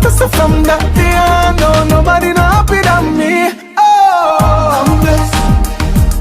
So from that day on, no, nobody no happy than me. Oh, I'm blessed.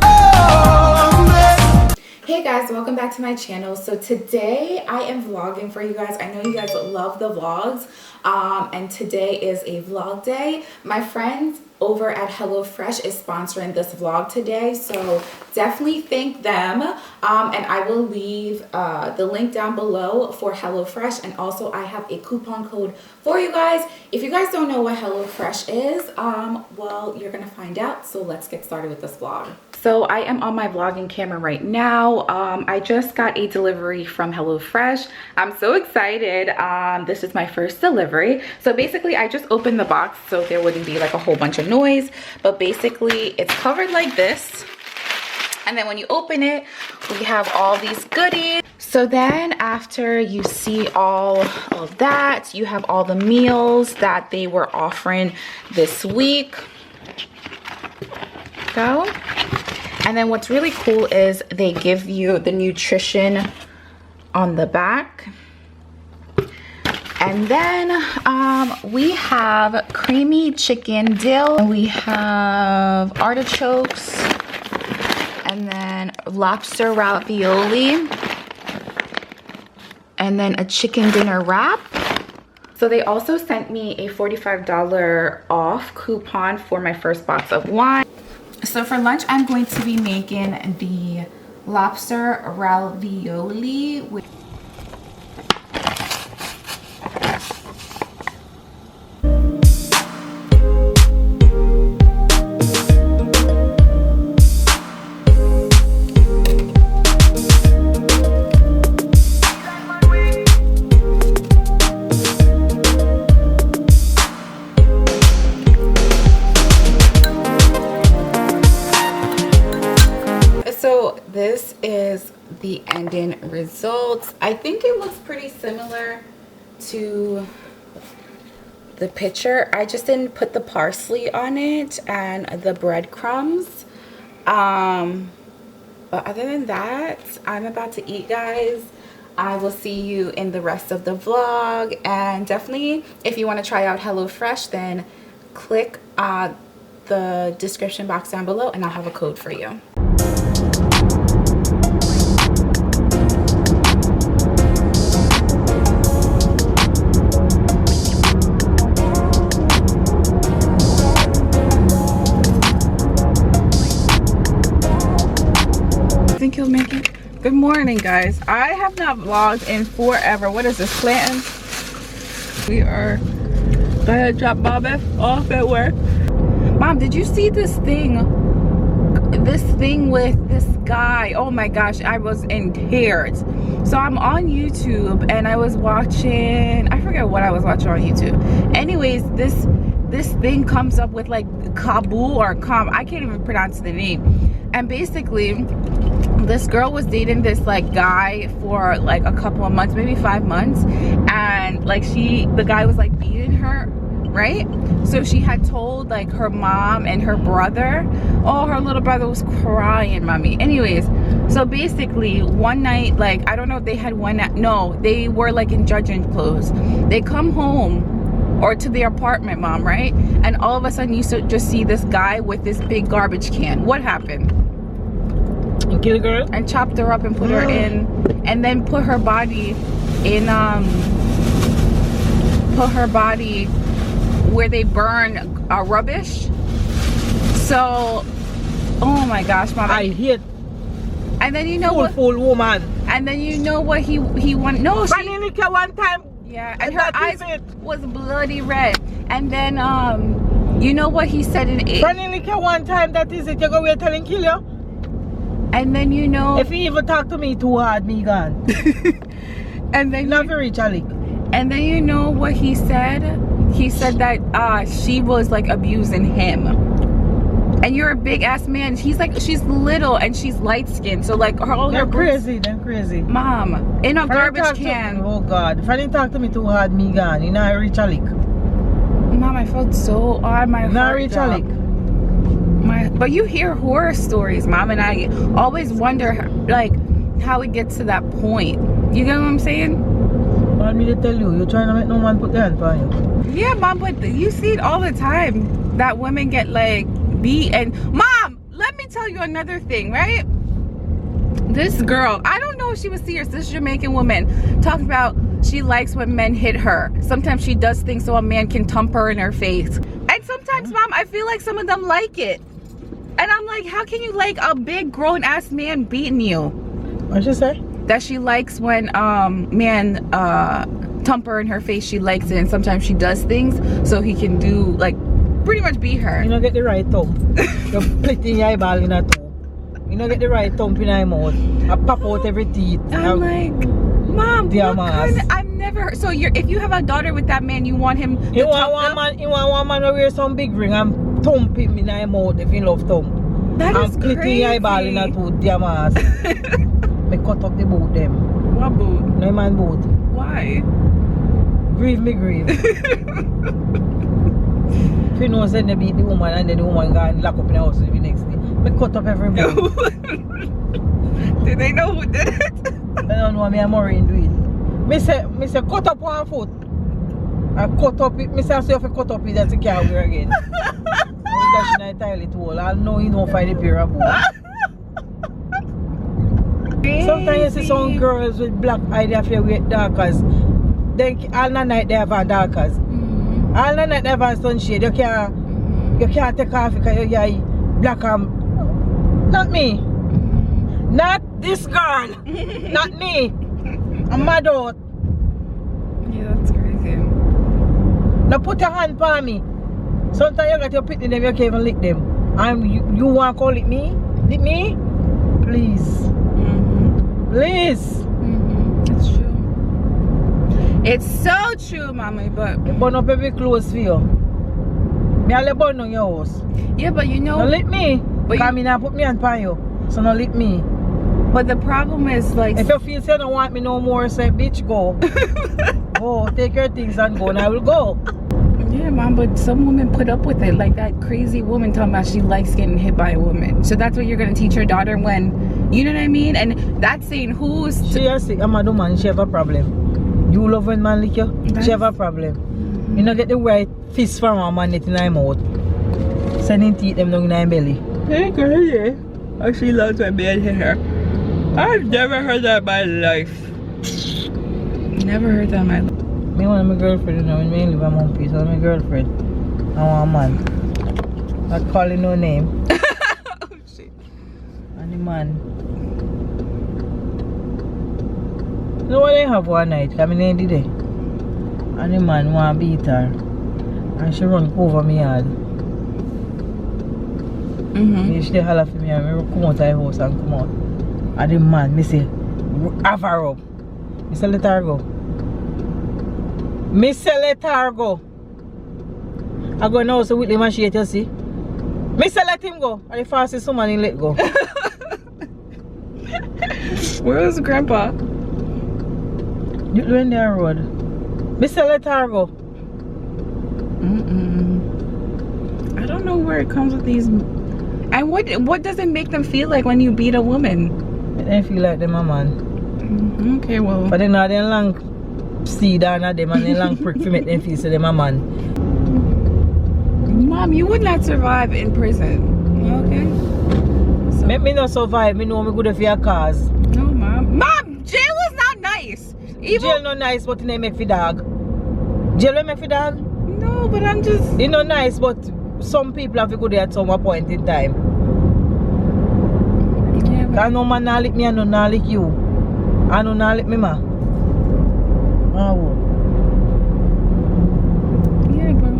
Oh, I'm blessed. Hey guys, welcome back to my channel. So today I am vlogging for you guys. I know you guys love the vlogs, and today is a vlog day. My friends over at HelloFresh is sponsoring this vlog today, so definitely thank them, and I will leave the link down below for HelloFresh, and also I have a coupon code for you guys. If you guys don't know what HelloFresh is, well, you're gonna find out, so let's get started with this vlog. So I am on my vlogging camera right now. I just got a delivery from HelloFresh. I'm so excited. This is my first delivery. So basically I just opened the box so there wouldn't be like a whole bunch of noise, but basically it's covered like this. And then when you open it, we have all these goodies. So then after you see all of that, you have all the meals that they were offering this week. Go. And then what's really cool is they give you the nutrition on the back. And then we have creamy chicken dill. We have artichokes. And then lobster ravioli. And then a chicken dinner wrap. So they also sent me a $45 off coupon for my first box of wine. So for lunch, I'm going to be making the lobster ravioli with this is the ending results. I think it looks pretty similar to the picture. I just didn't put the parsley on it and the breadcrumbs. But other than that, I'm about to eat, guys. I will see you in the rest of the vlog, and definitely if you want to try out HelloFresh, then click the description box down below and I'll have a code for you. Think you'll make it? Good morning, guys. I have not vlogged in forever. What is this, Clinton? We are gonna drop Bob off at work. Mom, did you see this thing with this guy? Oh my gosh, I was in tears. So I'm on YouTube and I was watching, I forget what I was watching on YouTube. Anyways, this thing comes up with like Kabul or I can't even pronounce the name. And basically this girl was dating this like guy for like a couple of months, maybe 5 months, and like the guy was like beating her, right? So she had told like her mom and her brother. Oh, her little brother was crying, mommy. Anyways, so basically one night, like I don't know if they had one night, no, they were like in judging clothes. They come home or to their apartment, mom, right? And all of a sudden you just see this guy with this big garbage can. What happened? And kill a girl? And chopped her up and put her in, and then put her body in where they burn rubbish. So oh my gosh, mom, I hate. And then you know what, full woman. And then you know what he want. No, she, one time. yeah, and her eyes was bloody red. And then you know what he said in it. One time, that is it. You go wait till him kill you. And then you know, if he even talk to me too hard, me gone. and then not very jolly. And then you know what he said? He said that she was like abusing him. And you're a big ass man. He's like, she's little and she's light skinned, so like they're crazy. They're crazy. Mom, in a garbage can. Oh God, if I didn't talk to me too hard, me gone. You know I reach a lick. Mom, I felt so odd. My heart reach a dropped. lick. But you hear horror stories, Mom, and I always wonder like how it gets to that point. You get what I'm saying? Want me to tell you, you're trying to make no man put their hand on you. Yeah, Mom, but you see it all the time that women get like beat. And Mom, let me tell you another thing, right? This girl, I don't know if she was serious, this Jamaican woman talking about she likes when men hit her. Sometimes she does things so a man can thump her in her face. And sometimes, Mom, I feel like some of them like it. And I'm like, how can you like a big grown ass man beating you? What'd you say? That she likes when man thump her in her face. She likes it, and sometimes she does things so he can do like pretty much beat her. You don't get the right thumb. You're splitting your eyeball in a two. You don't get the right thump in your mouth. I pop out every teeth. I'm like, Mom, I've never. So if you have a daughter with that man, you want him to you want one man to wear some big ring and thump him in your mouth if you love thump. That is crazy. Splitting your eyeball in a two, damn ass. Me cut up the boot them. What boot? No man boot. Why? Grieve me grieve. If you know say they beat the woman and then the woman go and lock up in the house the next day. Me cut up every boot. Do they know who did it? I don't know me and Maureen do it. Me say cut up one foot. I cut up it. Me say if you cut up it that you can't wear again. I'm dashing a toilet hole. I know you don't find a pair of boots. Sometimes you see some girls with black eye they have to wear darkers. Then all the night they have on darkers. All the night they have on sunshade. You can't take off because you are black and... Not me. Not this girl. Not me. I'm mad out. Yeah, that's crazy. Now put your hand on me. Sometimes you got your pit in them, you can't even lick them. You want to call it me? Lick me? Please. Please. It's true. It's so true, Mommy, but... You burn up every clothes for you. Me I'll burn on your house. Yeah, but you know... Don't lick me. But Because me now put me hand on you. So don't lick me. But the problem is like... If you feel you don't want me no more, say bitch go. Go, take your things and go and I will go. Yeah, Mom, but some women put up with it. Like that crazy woman talking about she likes getting hit by a woman. So that's what you're going to teach your daughter when... You know what I mean? And that's saying who's... She has sick. I'm a woman. She have a problem. You love when man lick you? She have a problem. You don't get the right fist from a man in her mouth. Sending teeth them down in her belly. Hey, girl, yeah. Oh, she loves when man hit her. I've never heard that in my life. Never heard that in my life. Me want my girlfriend, you know, when me live at Mount Peace, I want my girlfriend. I want a man. Not calling no name. Oh, shit. And the man. You know what they have one night? Coming in the day. And the man want to beat her. And she run over me yard. She holler for me and me come out of the house and come out. And the man, me say, have her up. Me say, let her go. Me say, let her go. I go now so with him and she you see. Me say, let him go. And the fastest woman he let go. Where was Grandpa? You went there road. Me say, let her go. I don't know where it comes with these. And what does it make them feel like when you beat a woman? They feel like them a man. Okay, well. But then they long see down at them and they long prick to make them feel so them a man. Mom, you would not survive in prison. Okay? So, Make me not survive. Me know me good for your cause. no, Mom. Mom, jail is not nice. Even Jail no nice, but it make for dog. Jail will make for dog. no, but I'm just. It no nice, but some people have to go there at some point in time. Yeah, but Cause no man not lick me and no not lick you. And no not lick me ma. Oh. yeah, but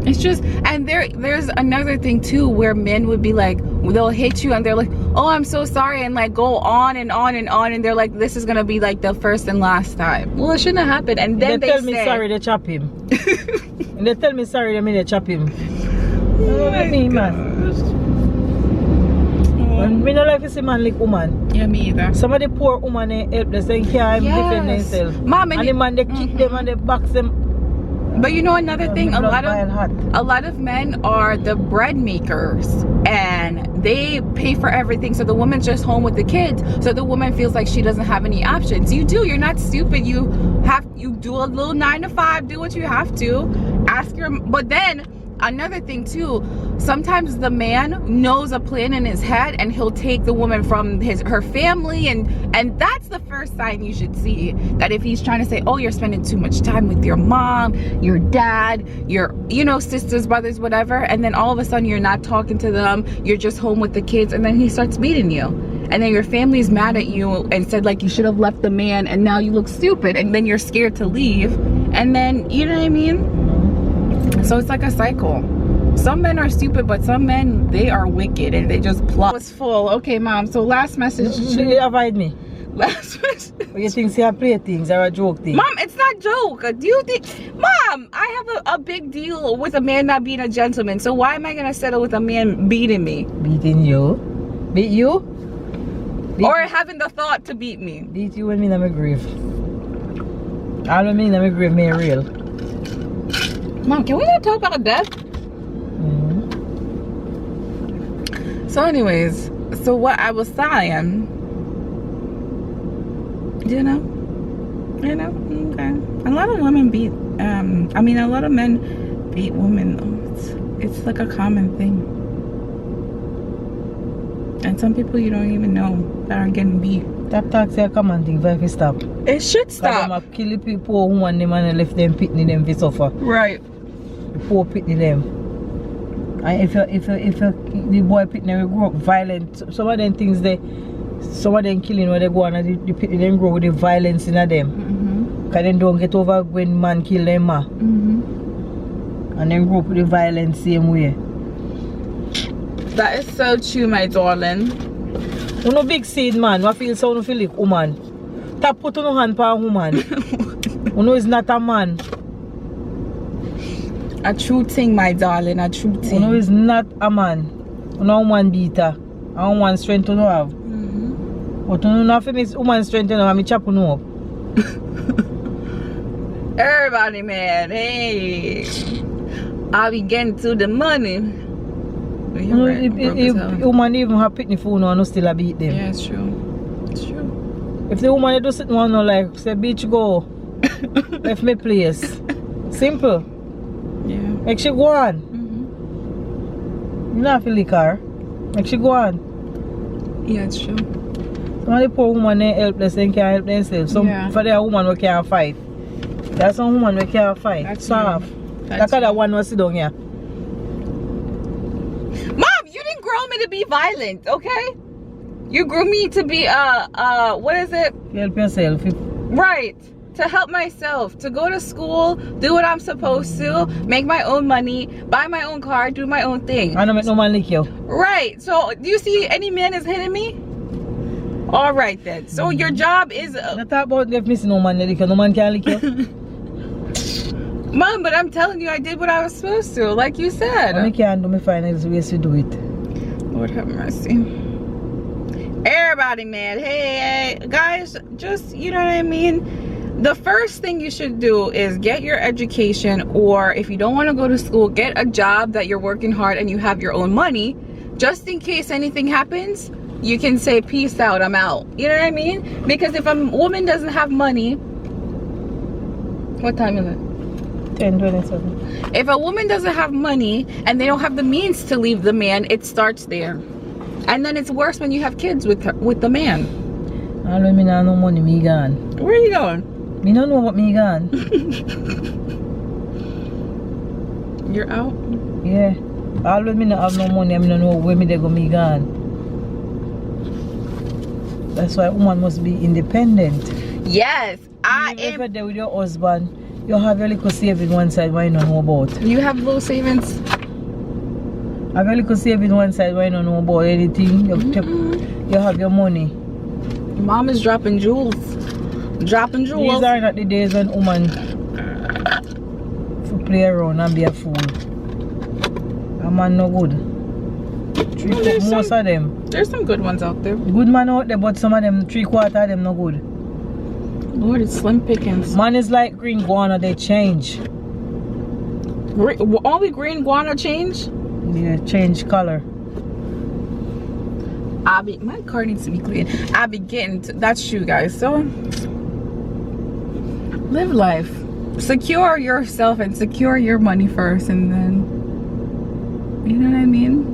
it's just, and there's another thing too where men would be like, they'll hit you and they're like, oh, I'm so sorry, and like go on and on and on, and they're like, this is gonna be like the first and last time. Well, it shouldn't have happened. And then they tell me sorry, they chop him. And they tell me sorry, they chop him. Oh my me, man. And me no like to see man like woman. Yeah, me either. Some of the poor woman they help them, they can't defend themselves. Mom, and the man they kick them and they box them. But you know another thing, a lot hot. of men are the bread makers and they pay for everything, so the woman's just home with the kids, so the woman feels like she doesn't have any options. You do, you're not stupid. You do a little 9 to 5, do what you have to, ask your, but then another thing too, sometimes the man knows a plan in his head and he'll take the woman from her family, and that's the first sign you should see, that if he's trying to say, oh, you're spending too much time with your mom, your dad, your, you know, sisters, brothers, whatever, and then all of a sudden you're not talking to them, you're just home with the kids, and then he starts beating you, and then your family's mad at you and said like you should have left the man, and now you look stupid, and then you're scared to leave, and then, you know what I mean? So it's like a cycle. Some men are stupid, but some men, they are wicked and they just plot. It's full. Okay, mom, so last message. You avoid me. Last message. You think I play things or a joke thing? Mom, it's not joke. Do you think, Mom, I have a big deal with a man not being a gentleman, so why am I gonna settle with a man beating me? Beating you? Beat you? Beat or you? having the thought to beat me? Beat you and me in my grave. All I mean in my grave may real. Mom, can we not talk about death? So anyways, so what I was saying, you know, okay. A lot of women beat, I mean, a lot of men beat women though. It's like a common thing. And some people you don't even know that are getting beat. That tax is a common thing if I stop. It should stop. Because them kill people who want them and left them pitney them to suffer. Right. The poor pitney them. And if the boy pitney will grow up violent, some of them things some of them killing where they go on and the pitney them grow with the violence in them. Because they don't get over when man kill them ma. And then grow up with the violence same way. That is so true, my darling. You no big seed man, what feel so you feel like woman. Tap put on hand for a woman. You know it's not a man. A true thing, my darling, a true thing. You know it's not a man. You know woman beater. A woman strength to have. But you know not for me woman strength to have, me chop you up. Everybody man, hey. I'll be getting to the money. You know, if woman even have pitney phone and still a beat them. Yeah, it's true. It's true. If the woman do something one no like, say bitch go. Left me place. Simple. Yeah. Make she go on. You not feel the car. Make she go on. Yeah, it's true. Some of the poor woman they helpless and can't help themselves. Some for the woman we can't fight. There's some woman we can't fight. That's soft. That's that one was sit down here. Mom, you didn't grow me to be violent, okay? You grew me to be what is it? Help yourself. Right. To help myself, to go to school, do what I'm supposed to, make my own money, buy my own car, do my own thing. I don't make no man lick you. Right. So, do you see any man is hitting me? All right then. So your job is. Not talk about if missing no man lick you. No man can lick you. Mom, but I'm telling you, I did what I was supposed to, like you said. I can't do me find ways to do it. Lord have mercy. Everybody mad. Hey, guys, just, you know what I mean? The first thing you should do is get your education, or if you don't want to go to school, get a job that you're working hard and you have your own money, just in case anything happens. You can say peace out, I'm out. You know what I mean? Because if a woman doesn't have money, what time is it? 10:27. If a woman doesn't have money and they don't have the means to leave the man, it starts there. And then it's worse when you have kids with the man. I don't mean I no money, me gone. Where are you going? Me don't know what me gone. You're out? Yeah. All when me not have no money, I don't know where me they go me gone. That's why woman must be independent. Yes, I If am. you're there with your husband, you have your little saving one side why you don't know about. You have little savings? Have your little saving one side why you don't know about anything. You have your money. Mom is dropping jewels. Dropping jewels. These are not the days when woman to play around and be a fool. A man no good. Most of them. There's some good ones out there. Good man out there, but some of them, 3/4 of them no good. Lord, it's slim pickings. Man is like green guana, they change. Only green guano change? Yeah, change color. My car needs to be clean. I'll be getting to, that's true, guys. So live life, secure yourself and secure your money first, and then, you know what I mean?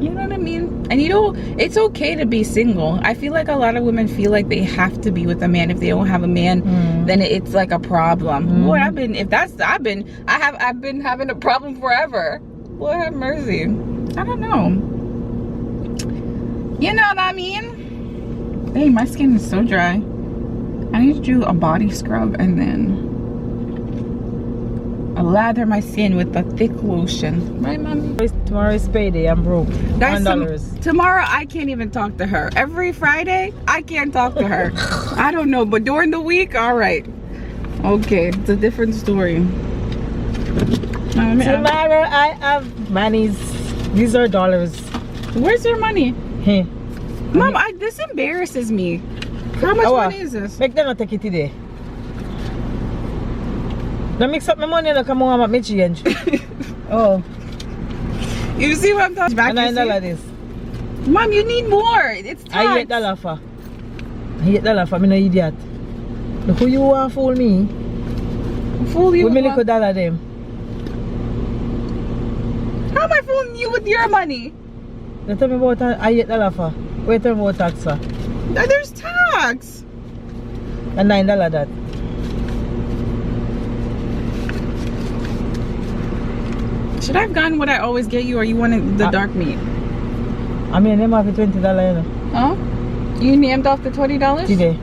You know what I mean? And you know, it's okay to be single. I feel like a lot of women feel like they have to be with a man. If they don't have a man, then it's like a problem. Boy, I've been having a problem forever. Lord have mercy. I don't know. You know what I mean? Hey, my skin is so dry. I need to do a body scrub and then lather my skin with a thick lotion. Right, mommy? Tomorrow is payday. I'm broke. $1. Tomorrow I can't even talk to her. Every Friday I can't talk to her. I don't know, but during the week, all right. Okay, it's a different story. Tomorrow I have monies. These are dollars. Where's your money? Hey. Mom, this embarrasses me. How much money is this? Make them not take it today. Don't mix up my money and come on with me change. Oh. You see what I'm talking about? $9 this. Mom, you need more. It's tax. I $8 for. $8 for. I'm no idiot. Look who you want fool me. Fool you with me little dollar them. How am I fooling you with your money? They tell me about $8 for. Wait, tell me about tax for. There's tax. And $9 that. Should I have gotten what I always get you, or you wanted the dark meat? I mean, they might be $20, you know. Huh? You named off the $20? Today.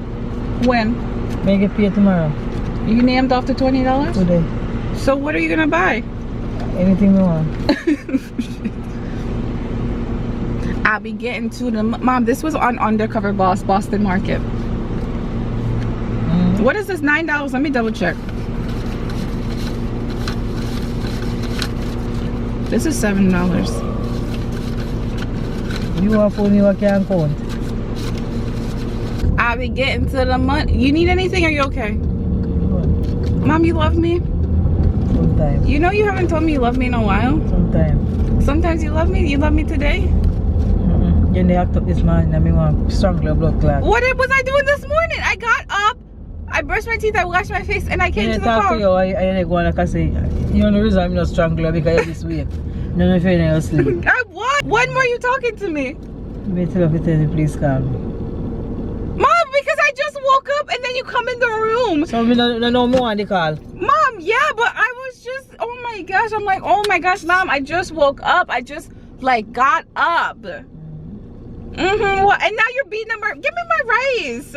When? May get paid tomorrow. You named off the $20? Today. So what are you gonna buy? Anything you want. I'll be getting to the mom. This was on Undercover Boss, Boston Market. What is this? $9? Let me double check. This is $7. You want for me? What can count? I'll be getting to the money. You need anything? Are you okay? Mom, you love me? Sometimes. You know you haven't told me you love me in a while? Sometimes. Sometimes you love me? You love me today? You need to act up this man and me want strangle blood clot. What was I doing this morning? I got up, I brushed my teeth, I washed my face, and I came to the car. To you, I go and I say, you know the reason I'm not strangle because this week. No, if you're not asleep. I what? When were you talking to me? Me tell you, please calm. Mom, because I just woke up and then you come in the room. So me no more on the call. Mom, yeah, but I was just, oh my gosh. I'm like, oh my gosh, Mom, I just woke up. I just like got up. What? And now you're beating up give me my rice.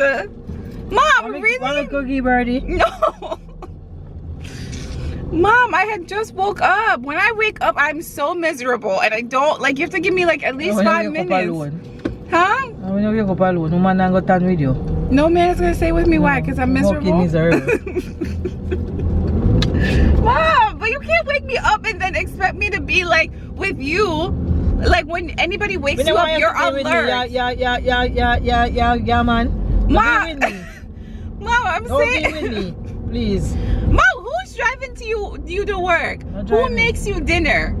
Mom, really? Want a cookie, birdie? No. Mom, I had just woke up. When I wake up, I'm so miserable, and I don't like. You have to give me like at least 5 minutes. Huh? I'm gonna wake up alone. No man gonna turn with you. No man is gonna stay with me. Why? Because I'm miserable. Mom, but you can't wake me up and then expect me to be like with you. Like when anybody wakes you up, you're alert. Yeah, man. Mom, Mom, I'm saying. Don't be with me, please. Mom, who's driving to you to work? Who makes you dinner?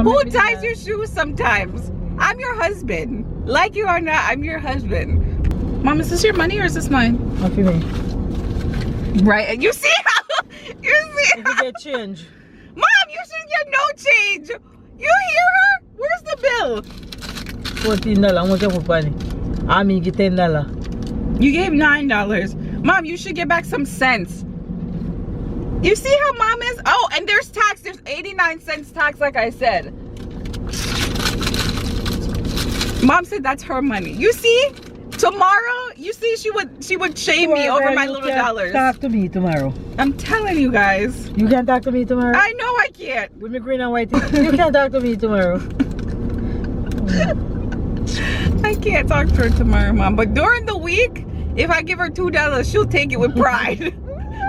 Who ties your shoes sometimes? I'm your husband. Like you or not, I'm your husband. Mom, is this your money or is this mine? Happy me. Right, and you see how? You see how? If you get change. Mom, you should get no change. You hear her? Where's the bill? $14. How much you put on it? I mean, get $10. You gave $9. Mom, you should get back some sense. You see how Mom is? Oh, and there's tax. There's 89 cents tax, like I said. Mom said that's her money. You see? Tomorrow, you see, she would shame me over my little dollars. Talk to me tomorrow. I'm telling you guys. You can't talk to me tomorrow? I know I can't. With me green and white. You can't talk to me tomorrow. I can't talk to her tomorrow, Mom. But during the week, if I give her $2, she'll take it with pride.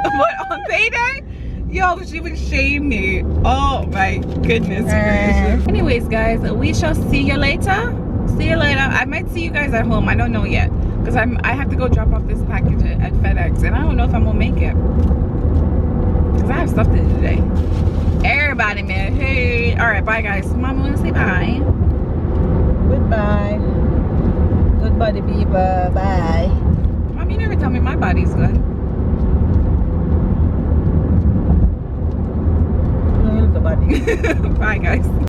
But on payday, yo, she would shame me. Oh my goodness gracious. Anyways, guys, we shall see you later. See you later. I might see you guys at home. I don't know yet, because I have to go drop off this package at FedEx, and I don't know if I'm gonna make it. because I have stuff to do today. Everybody, man. Hey. All right, bye, guys. Mama, want to say bye? Goodbye. Good body people. Bye. Mom, you never tell me my body's good. Look at body. Bye, guys.